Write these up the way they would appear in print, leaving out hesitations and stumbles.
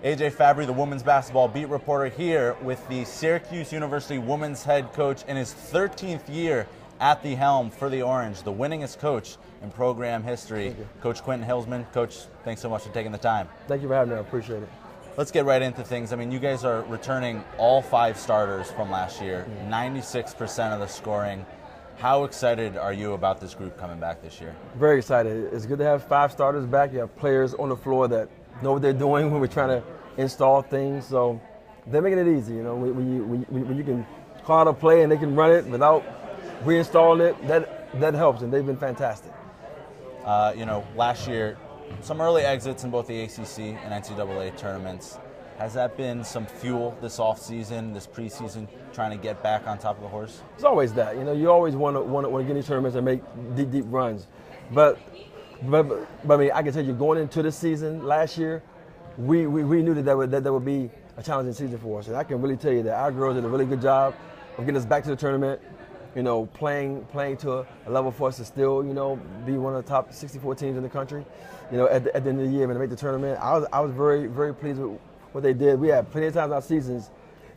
AJ Fabbri, the women's basketball beat reporter, here with the Syracuse University women's head coach in his 13th year at the helm for the Orange, the winningest coach in program history. Coach Quentin Hillsman. Coach, thanks so much for taking the time. Thank you for having me. I appreciate it. Let's get right into things. I mean, you guys are returning all 5 starters from last year, 96% of the scoring. How excited are you about this group coming back this year? Very excited. It's good to have 5 starters back. You have players on the floor that know what they're doing when we're trying to install things. So they're making it easy. You know, when you can call out a play and they can run it without reinstalling it, that helps, and they've been fantastic. Last year, some early exits in both the ACC and NCAA tournaments. Has that been some fuel this offseason, this preseason, trying to get back on top of the horse? It's always that. You know, you always want to get in these tournaments and make deep runs. But I mean, I can tell you, going into the season last year, we knew that would be a challenging season for us. And I can really tell you that our girls did a really good job of getting us back to the tournament. You know, playing to a level for us to still, you know, be one of the top 64 teams in the country. You know, at the end of the year, when they make the tournament, I was very, very pleased with what they did. We had plenty of times in our seasons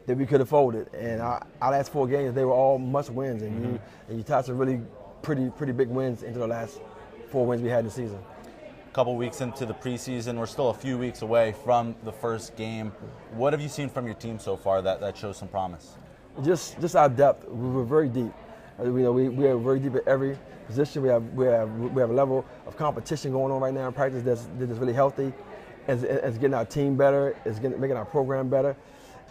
that we could have folded, and our last 4 games, they were all must wins, and you tied some really pretty big wins into the last 4 wins we had in the season. A couple weeks into the preseason, we're still a few weeks away from the first game. What have you seen from your team so far that shows some promise? Just our depth. We're very deep. We are very deep at every position. We have a level of competition going on right now in practice that's really healthy. It's getting our team better. It's making our program better.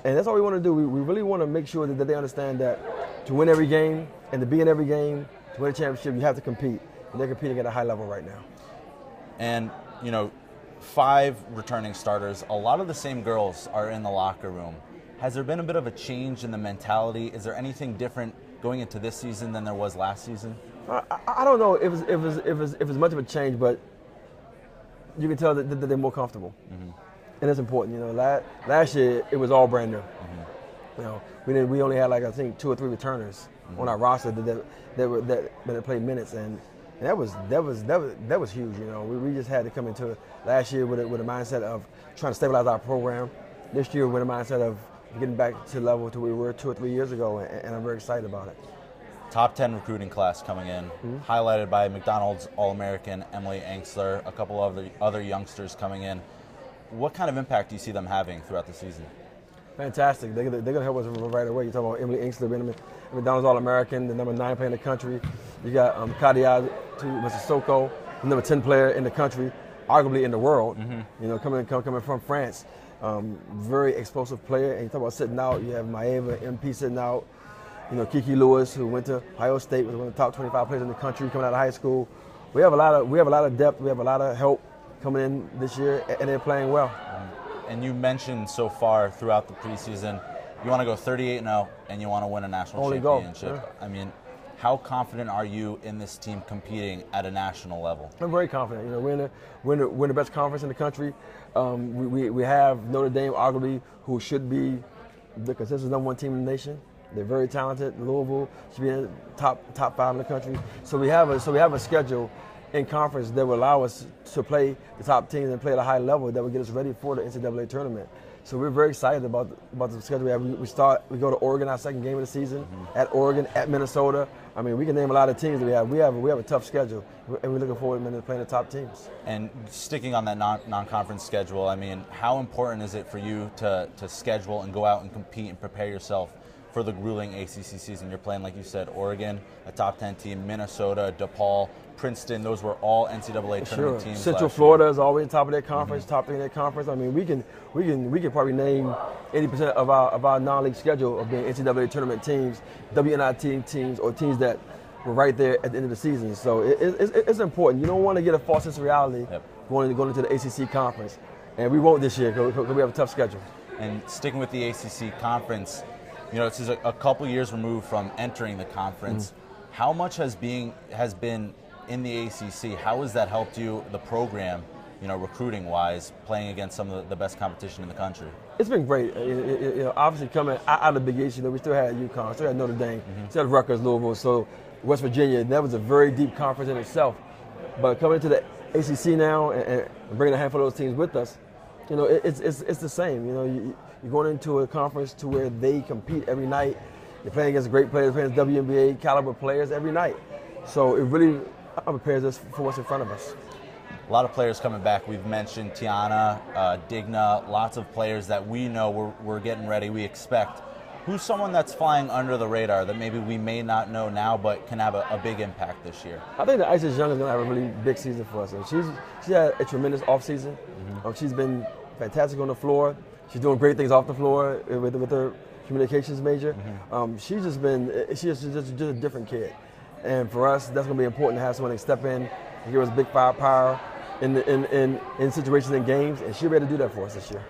And that's all we want to do. We really want to make sure that they understand that to win every game and to be in every game, to win a championship, you have to compete. And they're competing at a high level right now. And, 5 returning starters, a lot of the same girls are in the locker room. Has there been a bit of a change in the mentality? Is there anything different going into this season than there was last season? I don't know if it's much of a change, but you can tell that they're more comfortable, and it's important. You know, last year it was all brand new. You know, we only had I think 2 or 3 returners on our roster that played minutes, and that was huge. You know, we just had to come into last year with a mindset of trying to stabilize our program. This year with a mindset of getting back to the level to where we were 2 or 3 years ago, and I'm very excited about it. Top 10 recruiting class coming in, highlighted by McDonald's All-American Emily Angsler, a couple of other youngsters coming in. What kind of impact do you see them having throughout the season? Fantastic. They're going to help us right away. You're talking about Emily Angsler, McDonald's All-American, the number 9 player in the country. You got Kadia Sissoko, the number 10 player in the country, arguably in the world. You know, coming from France. Very explosive player. And you talk about sitting out, you have Maeva MP sitting out. You know, Kiki Lewis, who went to Ohio State, was one of the top 25 players in the country coming out of high school. We have a lot of depth. We have a lot of help coming in this year, and they're playing well. And you mentioned so far throughout the preseason, you want to go 38-0 and you want to win a national championship. Yeah. I mean, how confident are you in this team competing at a national level? I'm very confident. You know, we're in the best conference in the country. We have Notre Dame, arguably, who should be the consensus number 1 team in the nation. They're very talented. Louisville should be in the top 5 in the country. So we have a schedule in conference that will allow us to play the top teams and play at a high level that will get us ready for the NCAA tournament. So we're very excited about the schedule we have. We go to Oregon, our second game of the season, at Oregon, at Minnesota. I mean, we can name a lot of teams that we have. We have a tough schedule, and we're looking forward to playing the top teams. And sticking on that non-conference schedule, I mean, how important is it for you to schedule and go out and compete and prepare yourself for the grueling ACC season? You're playing, like you said, Oregon, a top 10 team, Minnesota, DePaul, Princeton. Those were all NCAA tournament teams. Central Florida is always top of their conference, top 3 in their conference. I mean, we can probably name 80% of our non-league schedule of being NCAA tournament teams, WNIT teams, or teams that were right there at the end of the season. So it's important. You don't want to get a false sense of reality going into the ACC conference, and we won't this year because we have a tough schedule. And sticking with the ACC conference, you know, this is a couple years removed from entering the conference. How much has been in the ACC? How has that helped you, the program, recruiting-wise, playing against some of the best competition in the country? It's been great. Obviously coming out of the Big East, we still had UConn, still had Notre Dame, still had Rutgers, Louisville, so West Virginia. That was a very deep conference in itself. But coming into the ACC now and bringing a handful of those teams with us, You know, it's the same. You know, you're going into a conference to where they compete every night. You're playing against great players, playing against WNBA caliber players every night. So it really prepares us for what's in front of us. A lot of players coming back. We've mentioned Tiana, Digna, lots of players that we know we're getting ready, we expect. Who's someone that's flying under the radar that maybe we may not know now but can have a big impact this year? I think that Isis Young is going to have a really big season for us. And she had a tremendous offseason. She's been fantastic on the floor. She's doing great things off the floor with her communications major. She's just a different kid. And for us, that's going to be important to have someone that step in and give us big firepower in situations in games, and she'll be able to do that for us this year.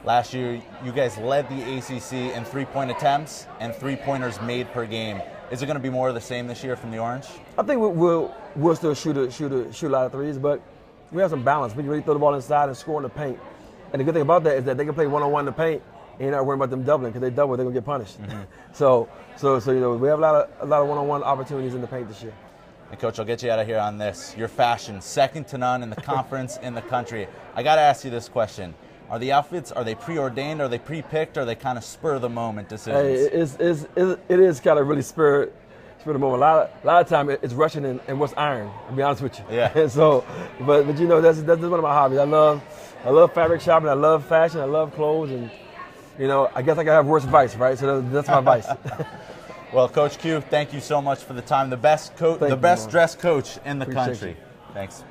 Last year, you guys led the ACC in three-point attempts and three-pointers made per game. Is it going to be more of the same this year from the Orange? I think we'll still shoot a lot of threes, but we have some balance. We can really throw the ball inside and score in the paint. And the good thing about that is that they can play one-on-one in the paint, and you're not worrying about them doubling, because they double, they're going to get punished. So you know, we have a lot of one-on-one opportunities in the paint this year. And Coach, I'll get you out of here on this. Your fashion, second to none in the conference, in the country. I got to ask you this question. Are the outfits, are they preordained, are they pre-picked, or are they kind of spur-of-the-moment decisions? Hey, it is kind of really spur of the moment. A lot of time it's rushing and what's iron, to be honest with you. Yeah. And so, but you know, that's one of my hobbies. I love fabric shopping, I love fashion, I love clothes, and you know, I guess I gotta have worse vice, right? So that's my vice. Well, Coach Q, thank you so much for the time. The best dressed coach in the country. Thanks.